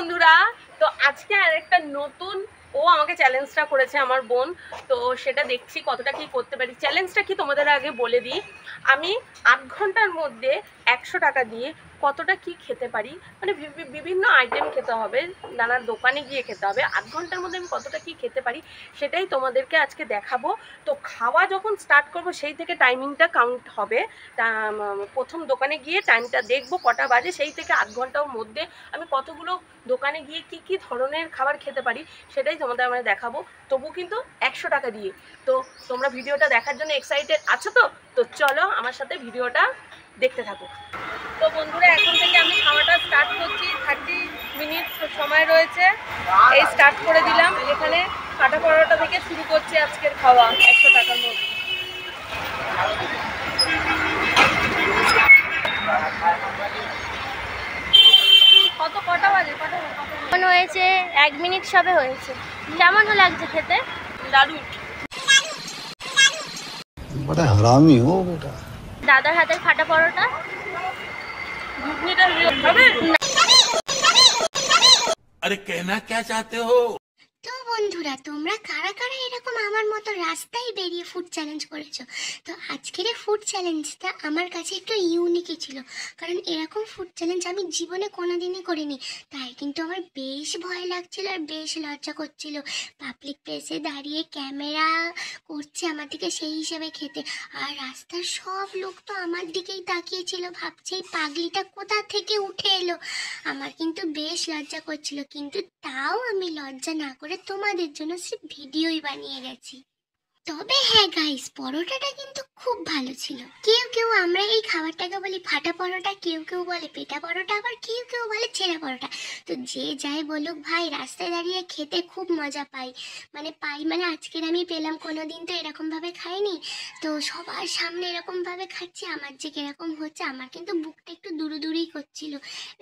বন্ধুরা, তো আজকে আরেকটা নতুন আমাকে চ্যালেঞ্জটা করেছে আমার বোন। তো সেটা দেখছি কতটা কি করতে পারি। চ্যালেঞ্জটা কি তোমাদের আগে বলে দিই। আমি 8 ঘন্টার মধ্যে 100 টাকা দিয়ে কতটা কি খেতে পারি, মানে বিভিন্ন আইটেম খেতে হবে, নানা দোকানে গিয়ে খেতে হবে। 8 ঘন্টার মধ্যে আমি কতটা কি খেতে পারি সেটাই তোমাদেরকে আজকে দেখাবো। তো খাওয়া যখন স্টার্ট করব সেই থেকে টাইমিংটা কাউন্ট হবে। প্রথম দোকানে গিয়ে টাইমটা দেখবো কটা বাজে, সেই থেকে 8 ঘন্টার মধ্যে আমি কতগুলো দোকানে গিয়ে কি কি ধরনের খাবার খেতে পারি সেটাই তোমাদের আমরা দেখাবো, তবু কিন্তু 100 টাকা দিয়ে। তো তোমরা ভিডিওটা দেখার জন্য এক্সাইটেড আছো তো? তো চলো আমার সাথে ভিডিওটা দেখতে থাকো। তো বন্ধুরা, এখন থেকে আমি খাওয়াটা স্টার্ট করছি। 30 মিনিট সময় রয়েছে, এই স্টার্ট করে দিলাম। এখানে কাটা পরোটা থেকে শুরু করছি আজকের খাওয়া 100 টাকার মধ্যে। কটা বাজে? মনে হয়েছে 1 মিনিট সবে হয়েছে। কেমন লাগছে খেতে? দারুণ। बड़ा हरामी हो बेटा। দাদার হাতের ফাটা পরোটা। ঘুগনিটা হবে? अरे कहना क्या चाहते हो? তো বন্ধুরা, তোমরা কারা কারা এরকম আমার মতো রাস্তায় বেরিয়ে ফুড চ্যালেঞ্জ করেছো? তো আজকের এই ফুড চ্যালেঞ্জটা আমার কাছে একটু ইউনিকই ছিল, কারণ এরকম ফুড চ্যালেঞ্জ আমি জীবনে কোনোদিনই করিনি। তাই কিন্তু আমার বেশ ভয় লাগছিল আর বেশ লজ্জা করছিল। পাবলিক প্লেসে দাঁড়িয়ে ক্যামেরা করছে আমার দিকে, সেই হিসেবে খেতে। আর রাস্তার সব লোক তো আমার দিকেই তাকিয়েছিল, ভাবছে এই পাগলিটা কোথা থেকে উঠে এলো। আমার কিন্তু বেশ লজ্জা করছিল, কিন্তু তাও আমি লজ্জা না করে তোমাদের জন্য সির্ফ ভিডিওই বানিয়ে গেছি। তবে হ্যাঁ গাইস, পরোটাটা কিন্তু খুব ভালো ছিল। কেউ কেউ আমরা এই খাবারটাকে বলি ফাটা পরোটা, কেউ কেউ বলে পেটা পরোটা, আবার কেউ কেউ বলে ছেঁড়া পরোটা। তো যে যাই বলুক ভাই, রাস্তায় দাঁড়িয়ে খেতে খুব মজা পাই। মানে আজকের আমি পেলাম, কোনোদিন তো এরকমভাবে খাইনি। তো সবার সামনে এরকমভাবে খাচ্ছি, আমার যে কিরকম হচ্ছে, আমার কিন্তু বুকটা একটু দূরই করছিল।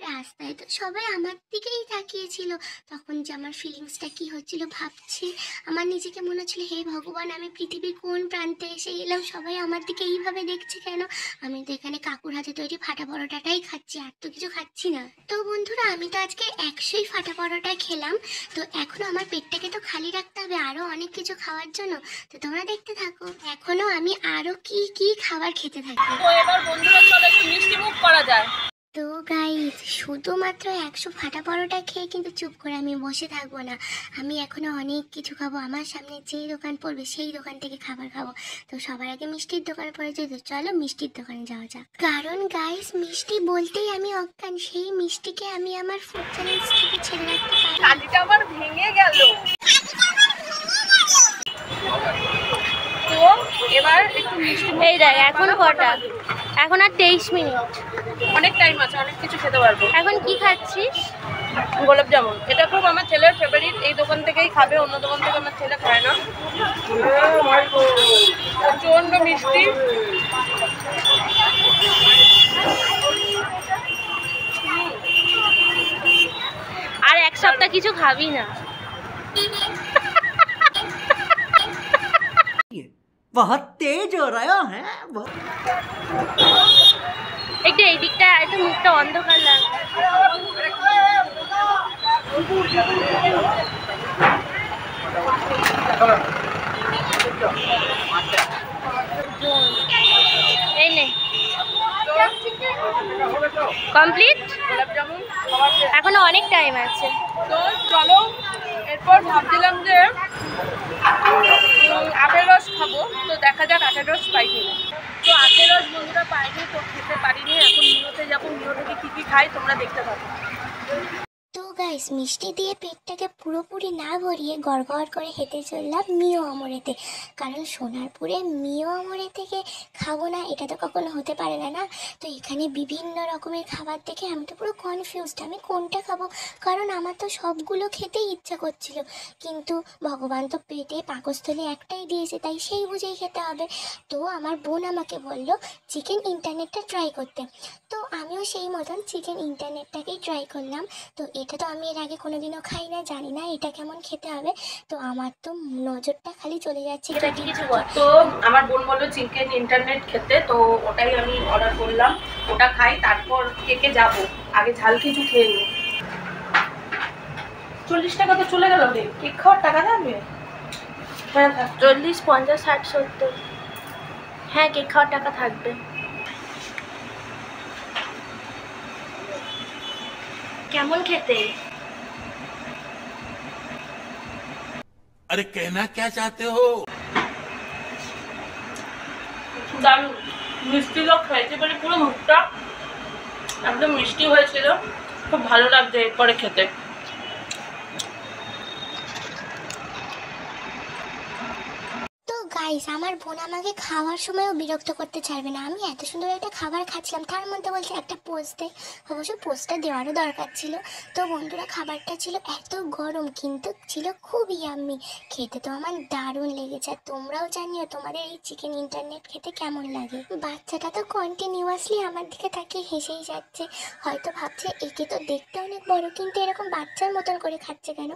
রাস্তায় তো সবাই আমার দিকেই তাকিয়েছিল, তখন যে আমার ফিলিংসটা কি হচ্ছিল ভাবছি। আমার নিজেকে মনে হচ্ছিল, হে ভগবান, আমি পৃথিবীর কোন প্রান্তে এসে গেলাম, সবাই আমার দিকে এইভাবে দেখছে কেন? আমি তো এখানে কাকুর হাতে তৈরি ফাটা পরোটাটাই খাচ্ছি, আর তো কিছু খাচ্ছি না। তো বন্ধুরা, আমি তো আজকে 100ই ফাটা পরোটা খেলাম। তো এখনো আমার পেটটাকে তো খালি রাখতে হবে আরো অনেক কিছু খাওয়ার জন্য। তো তোমরা দেখতে থাকো, এখনো আমি আরো কি কি খাবার খেতে থাকি। তো এবার বন্ধুরা চলো একটু মিষ্টি মুখ করা যায়। তো গাইস, শুধুমাত্র 100 ফাটা পরোটা খেয়ে কিন্তু চুপ করে আমি বসে থাকবো না। আমি এখনো অনেক কিছু খাবো। আমার সামনে যেই দোকান পড়বে সেই দোকান থেকে খাবার খাবো। তো সবার আগে মিষ্টির দোকানে পড়েছে, তো চলো মিষ্টির দোকানে যাওয়া যাক। কারণ গাইস, মিষ্টি বলতেই আমি অজ্ঞান, সেই মিষ্টিকে আমি আমার ফুড চ্যালেঞ্জ থেকে ছেড়ে রাখতে পারি। কালিটা আবার ভেঙে গেল। তো এবার একটু মিষ্টি এই দেখ, এখন কটা? এখন আর 23 মিনিট। অনেক টাইম আছে, অনেক কিছু খেতে পারবো। এখন কি খাচ্ছিস? গোলাপ জামুন। এটা খুব আমার ছেলের ফেভারিট, এই দোকান থেকেই খাবে, অন্য দোকান থেকে আমার ছেলে খায় না। প্রচন্ড মিষ্টি। আর এক সপ্তাহ কিছু খাবি না। बहुत तेज हो रहा है। একটু এই দিকটা, একটু মুখটা অন্ধকার লাগে। এই নে, কমপ্লিট। গোলাপ জামুন এখনো অনেক টাইম আছে। তো চলো, এরপর ভাবছিলাম যে আপেল রস খাবো। তো দেখা যাক আপেল রস পাই কিনা। তো আপেল রস বন্ধুরা পাইনি, তো খেতে পারিনি। এখন নিয়তে যাবো, নিয় থেকে কী কী খাই তোমরা দেখতে পাবো। তো গাইস, মিষ্টি দিয়ে পেটটাকে পুরোপুরি না ভরিয়ে গড়গড় করে হেঁটে চললাম মিও আমরেতে। কারণ সোনারপুরে মিও আমরে থেকে খাবো না, এটা তো কখনো হতে পারে না, না? তো এখানে বিভিন্ন রকমের খাবার দেখে আমি তো পুরো কনফিউজড, আমি কোনটা খাবো। কারণ আমার তো সবগুলো খেতেই ইচ্ছা করছিল, কিন্তু ভগবান তো পেটে পাকস্থলী একটাই দিয়েছে, তাই সেই বুঝেই খেতে হবে। তো আমার বোন আমাকে বললো চিকেন ইন্টারনেটটা ট্রাই করতে। তো আমিও সেই মতন চিকেন ইন্টারনেটটাকেই ট্রাই করলাম। তো এটা তো আমি এর আগে কোনোদিনও খাই না, জানি না এটা কেমন খেতে হবে। তো আমার তো নজরটা খালি চলে যাচ্ছে। তো আমার বোন বললো চিকেন ইন্টারনেট খেতে, তো ওটাই আমি অর্ডার করলাম। ওটা খাই, তারপর কেকে যাব। আগে ঝাল কিছু খেয়ে নিই। 40 টাকা তো চলে গেল রে, কেক খাওয়ার টাকা থাকবে? হ্যাঁ 40, 50, 60, 70। হ্যাঁ, কেক খাওয়ার টাকা থাকবে। কেমন খেতে? अरे कहना क्या चाहते हो? দারুণ মিষ্টি লোক খাইতে পারে, পুরো মুখটা একদম মিষ্টি হয়েছিল, খুব ভালো লাগছে এরপরে খেতে। তো গাইস, আমার বোন আমাকে খাওয়ার সময়ও বিরক্ত করতে চাইবে না। আমি এত সুন্দর একটা খাবার খাচ্ছিলাম, তার মধ্যে বলছে একটা পোস্ট দে। অবশ্য পোস্টটা দেওয়ারও দরকার ছিল। তো বন্ধুরা, খাবারটা ছিল এত গরম কিন্তু ছিল খুব ইয়াম্মি। খেতে তো আমার দারুণ লেগেছে। আর তোমরাও জানিও তোমাদের এই চিকেন ইন্টারনেট খেতে কেমন লাগে। বাচ্চাটা তো কন্টিনিউয়াসলি আমার দিকে তাকিয়ে হেসেই যাচ্ছে। হয়তো ভাবছে একে তো দেখতে অনেক বড়, কিন্তু এরকম বাচ্চার মতন করে খাচ্ছে কেন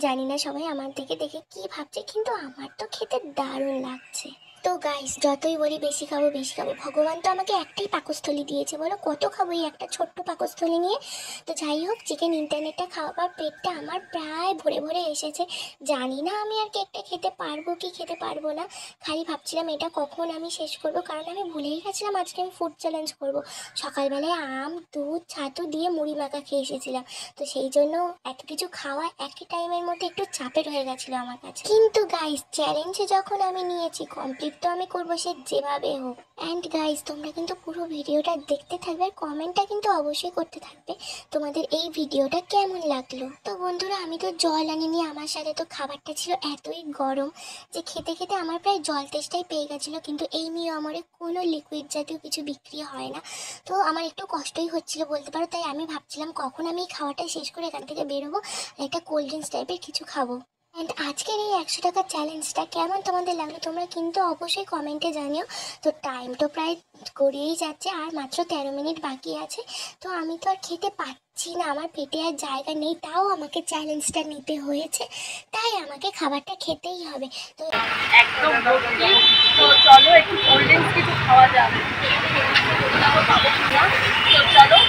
জানি না। সবাই আমার দিকে দেখে কি ভাবছে, কিন্তু আমার তো খেতে দারুণ লাগছে। তো গাইস, যতই বলি বেশি খাবো বেশি খাবো, ভগবান তো আমাকে একটাই পাকস্থলী দিয়েছে, বলো কত খাবো এই একটা ছোট্ট পাকস্থলী নিয়ে। তো যাই হোক, চিকেন ইন্টারনেটটা খাওয়ার পেটটা আমার প্রায় ভরে ভরে এসেছে। জানি না আমি আর কেকটা খেতে পারবো কি খেতে পারবো না। খালি ভাবছিলাম এটা কখন আমি শেষ করবো, কারণ আমি ভুলেই গেছিলাম আজকে আমি ফুড চ্যালেঞ্জ করবো। সকালবেলায় আম, দুধ, ছাতু দিয়ে মুড়ি মাখা খেয়ে এসেছিলাম। তো সেই জন্য এত কিছু খাওয়া একই টাইমের মধ্যে একটু চাপের হয়ে গেছিলো আমার কাছে। কিন্তু গাইস, চ্যালেঞ্জে যখন আমি নিয়েছি, কমপ্লিট তো আমি করবো সে যেভাবে হোক। অ্যান্ড গাইস, তোমরা কিন্তু পুরো ভিডিওটা দেখতে থাকবে আর কমেন্টটা কিন্তু অবশ্যই করতে থাকবে তোমাদের এই ভিডিওটা কেমন লাগলো। তো বন্ধুরা, আমি তো জল আনিনি আমার সাথে। তো খাবারটা ছিল এতই গরম যে খেতে খেতে আমার প্রায় জল তেষ্টাই পেয়ে গেছিলো। কিন্তু এই নিয়ে আমার কোনো লিকুইড জাতীয় কিছু বিক্রি হয় না। তো আমার একটু কষ্টই হচ্ছিল বলতে পারো। তাই আমি ভাবছিলাম কখন আমি এই খাওয়াটা শেষ করে এখান থেকে বেরোবো, একটা কোল্ড ড্রিঙ্কস টাইপের কিছু খাবো। অ্যান্ড আজকের এই 100 টাকা চ্যালেঞ্জটা কেমন তোমাদের লাগলো তোমরা কিন্তু অবশ্যই কমেন্টে জানিও। তো টাইম তো প্রায় গড়িয়েই যাচ্ছে, আর মাত্র 13 মিনিট বাকি আছে। তো আমি তো আর খেতে পাচ্ছি না, আমার পেটে আর জায়গা নেই, তাও আমাকে চ্যালেঞ্জটা নিতে হয়েছে। তাই আমাকে খাবারটা খেতেই হবে। তো একদম ভর্তি। তো চলো একটু কোল্ড ড্রিঙ্কস কিছু খাওয়া যাবে, পাবো কিনা। তো চলো।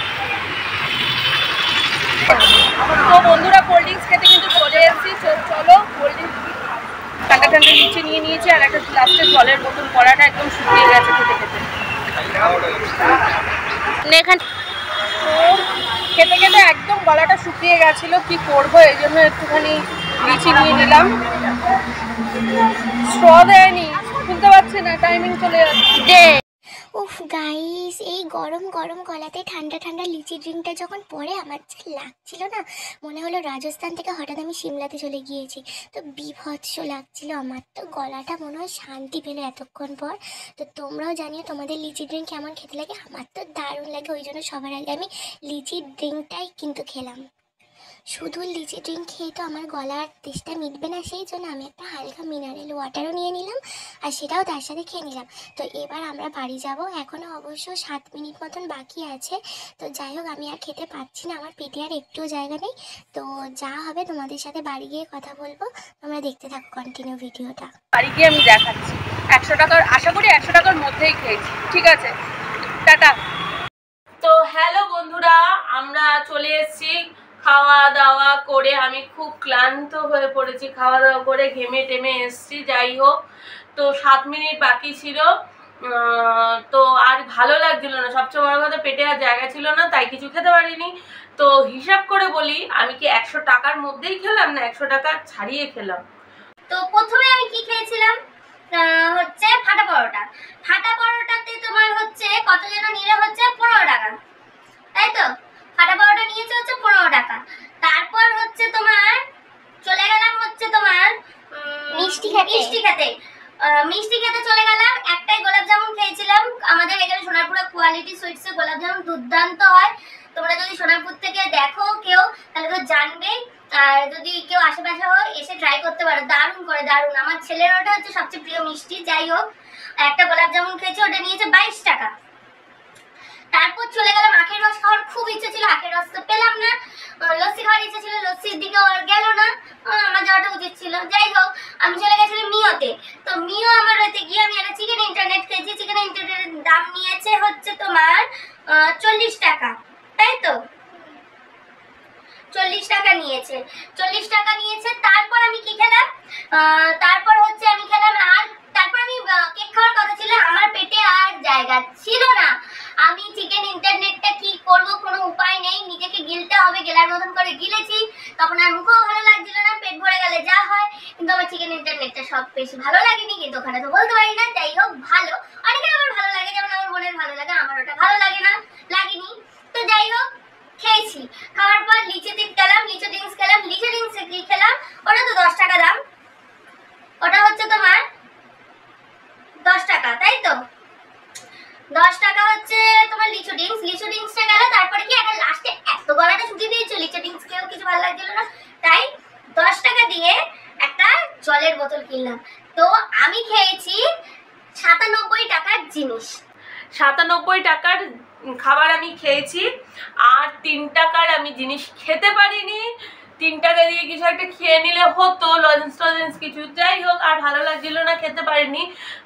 তো বন্ধুরা, কোল্ড ড্রিঙ্কস খেতে কিন্তু চলে এসেছি। চলো কোল্ড ড্রিঙ্কস ঠান্ডা ঠান্ডা নিচে নিয়ে নিয়েছি, আর একটা লাস্টে জলের বোতল পড়াটা একদম শুকিয়ে গেছে খেতে খেতে। এখানে তো খেতে খেতে একদম গলাটা শুকিয়ে গেছিলো, কি করবো এই জন্য একটুখানি লিচি নিয়ে নিলাম। স্ট্র দেয়নি, শুনতে পাচ্ছি না, টাইমিং চলে যাচ্ছে। উফ গাইস, এই গরম গরম গলাতে ঠান্ডা ঠান্ডা লিচি ড্রিঙ্কটা যখন পরে আমার যে লাগছিল না, মনে হলো রাজস্থান থেকে হঠাৎ আমি সিমলাতে চলে গিয়েছি। তো বিভৎস লাগছিল আমার, তো গলাটা মনে হয় শান্তি পেলো এতক্ষণ পর। তো তোমরাও জানিও তোমাদের লিচি ড্রিঙ্ক কেমন খেতে লাগে। আমার তো দারুণ লাগে, ওই জন্য সবার আগে আমি লিচি ড্রিঙ্কটাই কিন্তু খেলাম। শুধু লিচি ড্রিঙ্ক খেয়ে তো আমার গলার তেষ্টা মিটবে না, সেই জন্য আমি একটা হালকা মিনারেল ওয়াটারও নিয়ে নিলাম, আর সেটাও তার সাথে খেয়ে নিলাম। তো এবার আমরা বাড়ি যাব, এখনও অবশ্য 7 মিনিট মতন বাকি আছে। তো যাই হোক, আমি আর খেতে পাচ্ছি না, আমার পেটে আর একটুও জায়গা নেই। তো যা হবে তোমাদের সাথে বাড়ি গিয়ে কথা বলবো, তোমরা দেখতে থাকো কন্টিনিউ ভিডিওটা। বাড়ি গিয়ে আমি দেখাচ্ছি। 100 টাকার, আশা করি 100 টাকার মধ্যেই খেয়েছি। ঠিক আছে, টাটা। তো হ্যালো বন্ধুরা, আমরা চলে এসেছি খাওয়া দাওয়া করে। আমি খুব ক্লান্ত হয়ে পড়েছি, খাওয়া দাওয়া করে ঘেমে টেমে এসেছি। যাই হোক, তো 7 মিনিট বাকি ছিল। তো আর ভালো লাগছিল না, সবচেয়ে বড় কথা পেটে আর জায়গা ছিল না, তাই কিছু খেতে পারিনি। তো হিসাব করে বলি, আমি কি 100 টাকার মধ্যেই খেলাম না 100 টাকা ছাড়িয়ে খেলাম? তো প্রথমে আমি কি খেয়েছিলাম হচ্ছে ফাটা পরোটা। ফাটা পরোটাতে তোমার হচ্ছে কত যেন নিলে হচ্ছে 15 টাকা, তাই তো? ফাটা পরোটা নিয়েছে হচ্ছে 15 টাকা। তারপর হচ্ছে তোমার চলে গেলাম হচ্ছে তোমার মিষ্টি খেতে চলে গেলাম। একটাই গোলাপ জামুন খেয়েছিলাম। আমাদের এখানে সোনারপুরে কোয়ালিটি সুইটসে গোলাপ জামুন দুর্দান্ত হয়। তোমরা যদি সোনারপুর থেকে দেখো কেউ, তাহলে তো জানবে। আর যদি কেউ আশেপাশে হয়, এসে ট্রাই করতে পারো, দারুণ করে দারুণ। আমার ছেলের ওটা হচ্ছে সবচেয়ে প্রিয় মিষ্টি। যাই হোক, একটা গোলাপ জামুন খেয়েছি, ওটা নিয়েছে 22 টাকা। তারপর চলে গেলাম, আখের রস খাওয়ার খুব ইচ্ছে ছিল, আখের রস তো পেলাম না। লস্যি খাওয়ার ইচ্ছে ছিল, লস্যির দিকে আর গেল না, আমার যাওয়াটা উচিত ছিল। যাই হোক, আমি চলে গেছিলাম মিওতে। তো মিও আমার হতে গিয়ে আমি একটা চিকেন ইন্টারনেট খেয়েছি। চিকেন ইন্টারনেটের দাম নিয়েছে হচ্ছে তোমার 40 টাকা, তাই তো? 40 টাকা নিয়েছে। 40 টাকা নিয়েছে। তারপর আমি কি খেলাম, তারপর হচ্ছে আমি খেলাম, আর তারপর আমি কেক খাওয়ার কথা ছিল, আমার পেটে আর জায়গা ছিল না। আমি চিকেন ইন্টারনেটটা কি করব, কোনো উপায় নেই, নিজেকে গিলতে হবে, গেলার মতন করে গিলেছি। তখন আর মুখও ভালো লাগছিল না, পেট ভরে গেলে যা হয়। কিন্তু আমার চিকেন ইন্টারনেটটা সব বেশি ভালো লাগেনি, কিন্তু ওখানে তো বলতে পারি না। যাই হোক, ভালো, অনেকের আমার ভালো লাগে, যেমন আমার বোনের ভালো লাগে, আমার ওটা ভালো লাগে না, লাগেনি। তো যাই হোক, খেয়েছি। খাওয়ার পর লিচু টিপ খেলাম, লিচু ড্রিঙ্কস খেলাম। লিচু ড্রিঙ্কস কি খেলাম, ওটা তো 10 টাকা দাম, ওটা হচ্ছে তোমার 10 টাকা, তাই তো? 10 টাকা হচ্ছে তোমার লিচু ড্রিঙ্কস। লিচু ড্রিঙ্কসটা গেল। তারপরে কি একটা লাস্টে এত গলাটা শুকিয়ে দিয়েছো, লিচু ড্রিঙ্কস খেয়েও কিছু ভালো লাগছিল না, তাই 10 টাকা দিয়ে একটা জলের বোতল কিনলাম। তো আমি খেয়েছি 97 টাকার জিনিস। 97 টাকার খাবার আমি খেয়েছি, আর 3 টাকার আমি জিনিস খেতে পারিনি। 3 টাকা দিয়ে কিছু একটা খেয়ে নিলে হতো, লজেন্স কিছু, যাই হোক, আর ভালো লাগছিল না, খেতে পারিনি।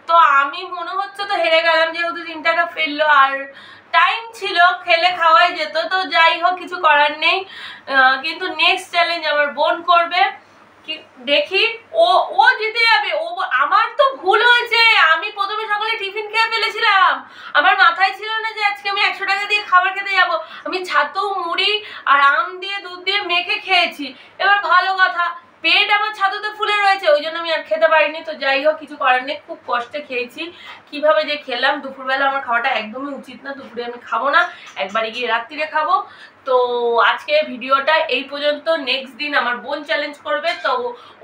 তো আমি মনে হচ্ছে তো হেরে গেলাম, যেহেতু 3 টাকা ফেললো, আর টাইম ছিল, খেলে খাওয়াই যেত। তো যাই হোক, কিছু করার নেই। কিন্তু নেক্সট চ্যালেঞ্জ আমার বোন করবে, দেখি ও জিতে যাবে। আমার তো ভুল হয়েছে, আমি প্রথমে সকালে টিফিন খেয়ে ফেলেছিলাম, আমার মাথায় ছিল না যে আজকে আমি 100 টাকা দিয়ে খাবার খেতে যাব। আমি ছাতু, মুড়ি আর আম দিয়ে, দুধ দিয়ে মেখে খেয়েছি। এবার ভালো কথা, পেট আমার ছাতুতে ফুলে রয়েছে, ওই জন্য আমি আর খেতে পারিনি। তো যাই হোক, কিছু করার নেই, খুব কষ্টে খেয়েছি। কিভাবে যে খেলাম, দুপুরবেলা আমার খাওয়াটা একদমই উচিত না, দুপুরে আমি খাবো না, একবারে গিয়ে রাত্রিরে খাবো। তো আজকে ভিডিওটা এই পর্যন্ত। নেক্সট দিন আমার বোন চ্যালেঞ্জ করবে, তো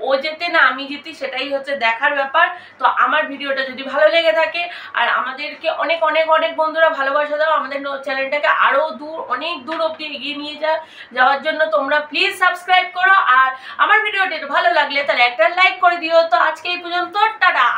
ও জেতে না আমি জিতি, সেটাই হচ্ছে দেখার ব্যাপার। তো আমার ভিডিওটা যদি ভালো লেগে থাকে, আর আমাদেরকে অনেক অনেক অনেক বন্ধুরা ভালোবাসা দাও, আমাদের চ্যানেলটাকে আরও অনেক দূর অবধি এগিয়ে নিয়ে যাওয়ার জন্য তোমরা প্লিজ সাবস্ক্রাইব করো। আর আমার ভিডিওটা ভালো লাগলে তাহলে একটা লাইক করে দিও। তো আজকে এই পর্যন্ত, টাটা।